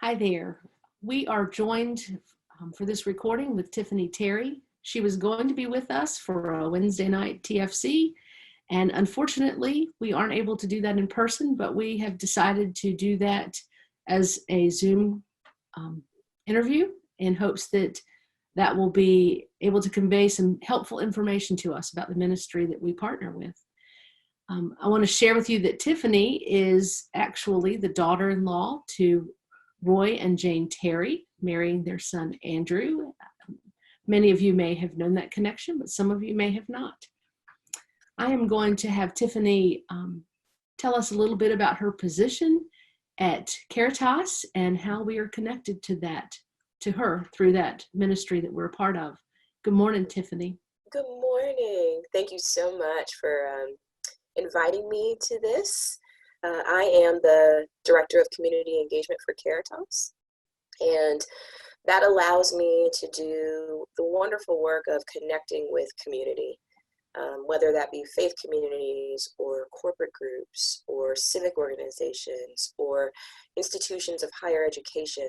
Hi there. We are joined for this recording with Tiffany Terry. She was going to be with us for a Wednesday night TFC, and unfortunately, we aren't able to do that in person, but we have decided to do that as a Zoom interview in hopes that that will be able to convey some helpful information to us about the ministry that we partner with. I want to share with you that Tiffany is actually the daughter-in-law to Roy and Jane Terry, marrying their son Andrew. Many of you may have known that connection, but some of you may have not. I am going to have Tiffany tell us a little bit about her position at CARITAS and how we are connected to her through that ministry that we're a part of. Good morning, Tiffany. Good morning. Thank you so much for inviting me to this. I am the Director of Community Engagement for CARITAS, and that allows me to do the wonderful work of connecting with community, whether that be faith communities or corporate groups or civic organizations or institutions of higher education,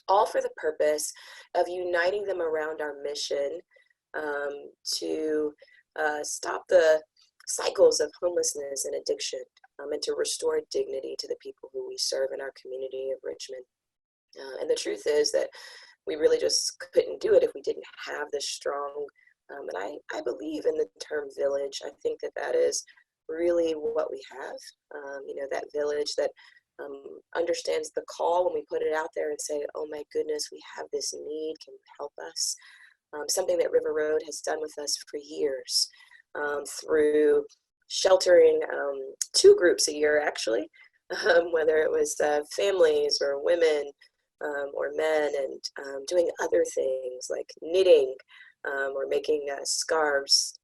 all for the purpose of uniting them around our mission to stop the cycles of homelessness and addiction, and to restore dignity to the people who we serve in our community of Richmond. And the truth is that we really just couldn't do it if we didn't have this strong, and I believe in the term village. I think that that is really what we have, that village that understands the call when we put it out there and say, oh my goodness, we have this need, can you help us? Something that River Road has done with us for years. Through sheltering 2 groups a year, actually, whether it was families or women or men, and doing other things like knitting or making scarves,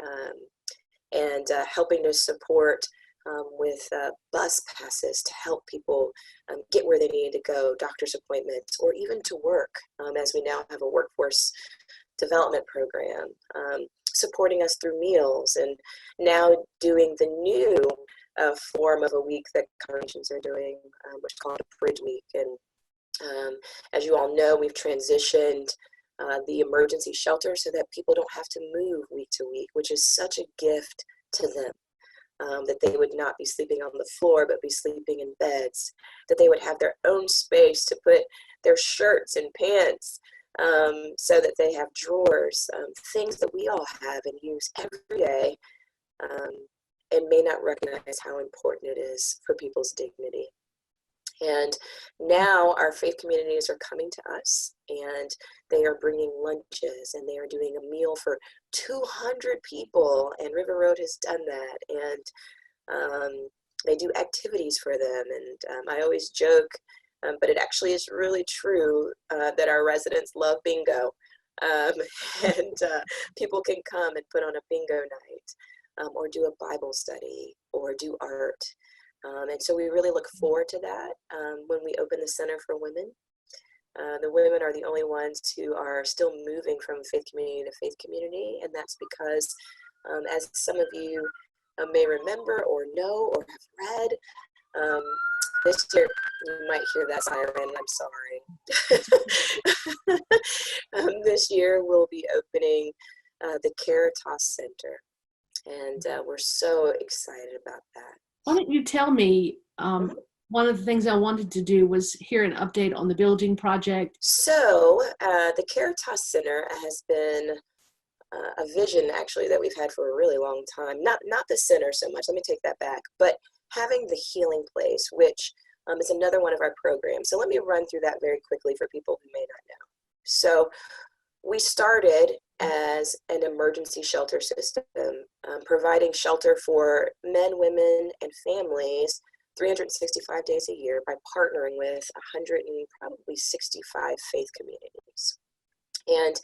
and helping to support with bus passes to help people get where they need to go, doctor's appointments, or even to work, as we now have a workforce development program, supporting us through meals, and now doing the new form of a week that congregations are doing, which is called a Bridge Week. And as you all know, we've transitioned the emergency shelter so that people don't have to move week to week, which is such a gift to them. That they would not be sleeping on the floor, but be sleeping in beds, that they would have their own space to put their shirts and pants, so that they have drawers, things that we all have and use every day, and may not recognize how important it is for people's dignity. And now our faith communities are coming to us, and they are bringing lunches, and they are doing a meal for 200 people, and River Road has done that, and they do activities for them. And I always joke, but it actually is really true, that our residents love bingo, and people can come and put on a bingo night, or do a Bible study, or do art. And so we really look forward to that when we open the Center for Women. The women are the only ones who are still moving from faith community to faith community, and that's because, as some of you may remember or know or have read, this year, you might hear that siren, I'm sorry. This year we'll be opening the CARITAS Center, and we're so excited about that. Why don't you tell me, one of the things I wanted to do was hear an update on the building project. So the CARITAS Center has been a vision, actually, that we've had for a really long time. Not the center so much, let me take that back, but having the healing place, which is another one of our programs. So let me run through that very quickly for people who may not know. So we started as an emergency shelter system, providing shelter for men, women, and families 365 days a year by partnering with 165 faith communities. And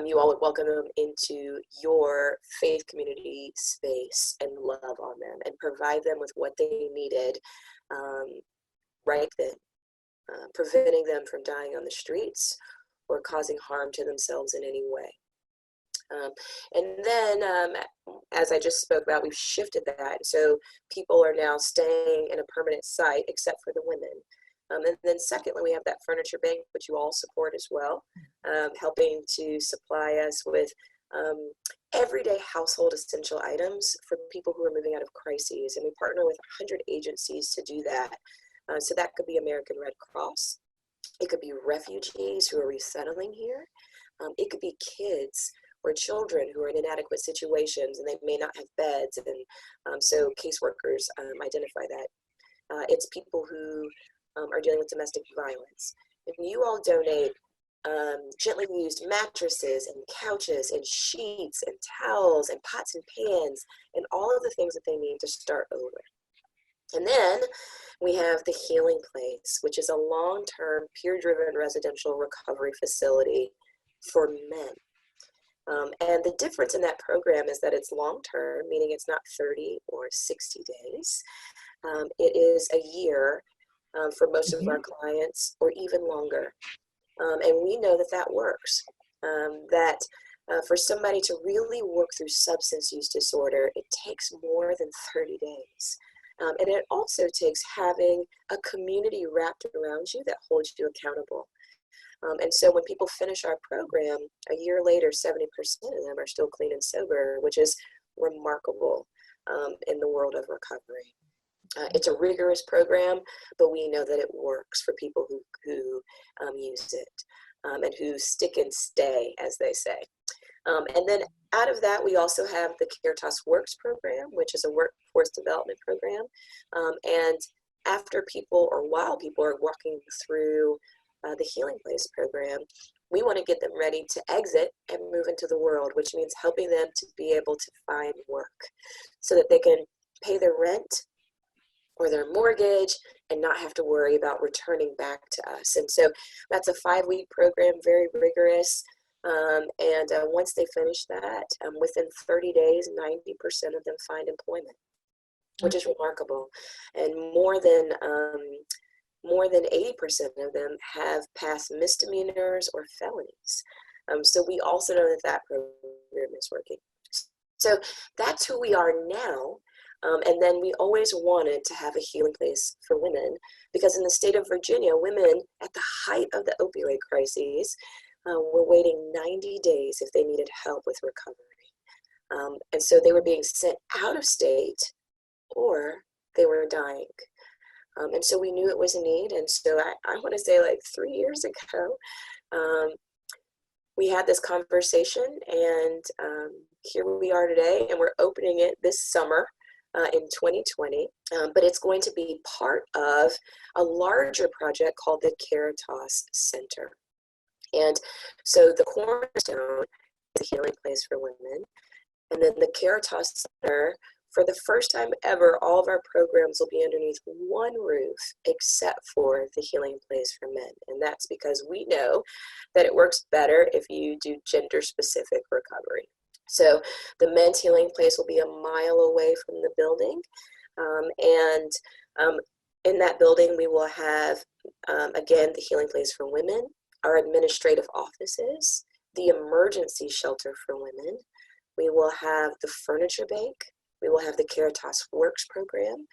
you all would welcome them into your faith community space and love on them and provide them with what they needed right then, preventing them from dying on the streets or causing harm to themselves in any way. And then, as I just spoke about, we've shifted that. So people are now staying in a permanent site, except for the women. And then secondly, we have that furniture bank, which you all support as well, helping to supply us with everyday household essential items for people who are moving out of crises. And we partner with 100 agencies to do that. So that could be American Red Cross. It could be refugees who are resettling here. It could be kids or children who are in inadequate situations and they may not have beds. And so caseworkers identify that. It's people who are dealing with domestic violence. And you all donate gently used mattresses and couches and sheets and towels and pots and pans and all of the things that they need to start over. And then we have the Healing Place, which is a long-term peer-driven residential recovery facility for men. And the difference in that program is that it's long-term, meaning it's not 30 or 60 days. It is a year for most of our clients, or even longer. And we know that that works. For somebody to really work through substance use disorder, it takes more than 30 days. And it also takes having a community wrapped around you that holds you accountable. And so when people finish our program, a year later, 70% of them are still clean and sober, which is remarkable in the world of recovery. It's a rigorous program, but we know that it works for people who use it and who stick and stay, as they say. And then out of that, we also have the CARITAS Works program, which is a workforce development program. And after people, or while people are walking through the Healing Place program, we want to get them ready to exit and move into the world, which means helping them to be able to find work so that they can pay their rent or their mortgage and not have to worry about returning back to us. And so that's a 5-week program, very rigorous. And once they finish that, within 30 days, 90% of them find employment, which is remarkable. And more than 80% of them have passed misdemeanors or felonies. So we also know that that program is working. So that's who we are now. And then we always wanted to have a healing place for women, because in the state of Virginia, women at the height of the opioid crises were waiting 90 days if they needed help with recovery. And so they were being sent out of state, or they were dying. And so we knew it was a need. And so I want to say, like 3 years ago, we had this conversation, and here we are today, and we're opening it this summer in 2020. But it's going to be part of a larger project called the CARITAS Center. And so the cornerstone is a healing place for women. And then the CARITAS Center, for the first time ever, all of our programs will be underneath one roof except for the Healing Place for Men. And that's because we know that it works better if you do gender-specific recovery. So the Men's Healing Place will be a mile away from the building. In that building, we will have, again, the Healing Place for Women, our administrative offices, the emergency shelter for women. We will have the furniture bank. We will have the CARITAS Works program,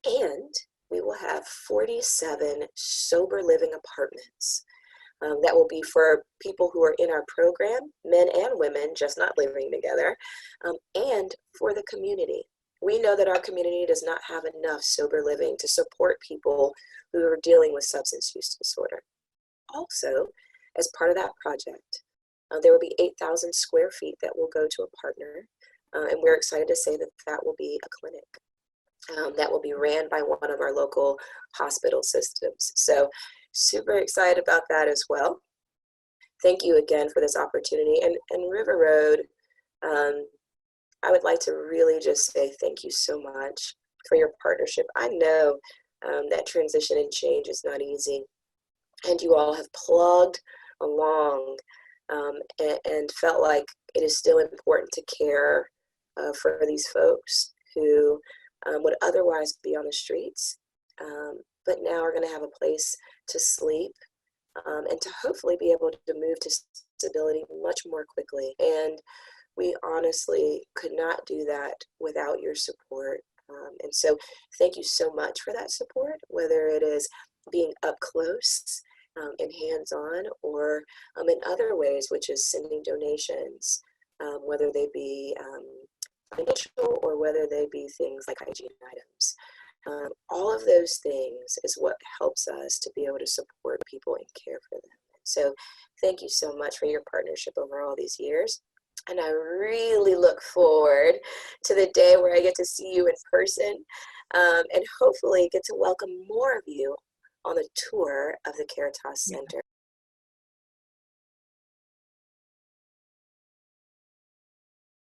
and we will have 47 sober living apartments that will be for people who are in our program, men and women, just not living together, and for the community. We know that our community does not have enough sober living to support people who are dealing with substance use disorder. Also, as part of that project, there will be 8,000 square feet that will go to a partner. And we're excited to say that that will be a clinic that will be ran by one of our local hospital systems. So super excited about that as well. Thank you again for this opportunity. And River Road, I would like to really just say thank you so much for your partnership. I know that transition and change is not easy, and you all have plugged along and felt like it is still important to care for these folks who would otherwise be on the streets, but now are going to have a place to sleep and to hopefully be able to move to stability much more quickly. And we honestly could not do that without your support. And so thank you so much for that support, whether it is being up close and hands-on, or in other ways, which is sending donations, whether they be financial or whether they be things like hygiene items. All of those things is what helps us to be able to support people and care for them. So thank you so much for your partnership over all these years. And I really look forward to the day where I get to see you in person, and hopefully get to welcome more of you on the tour of the CARITAS Center.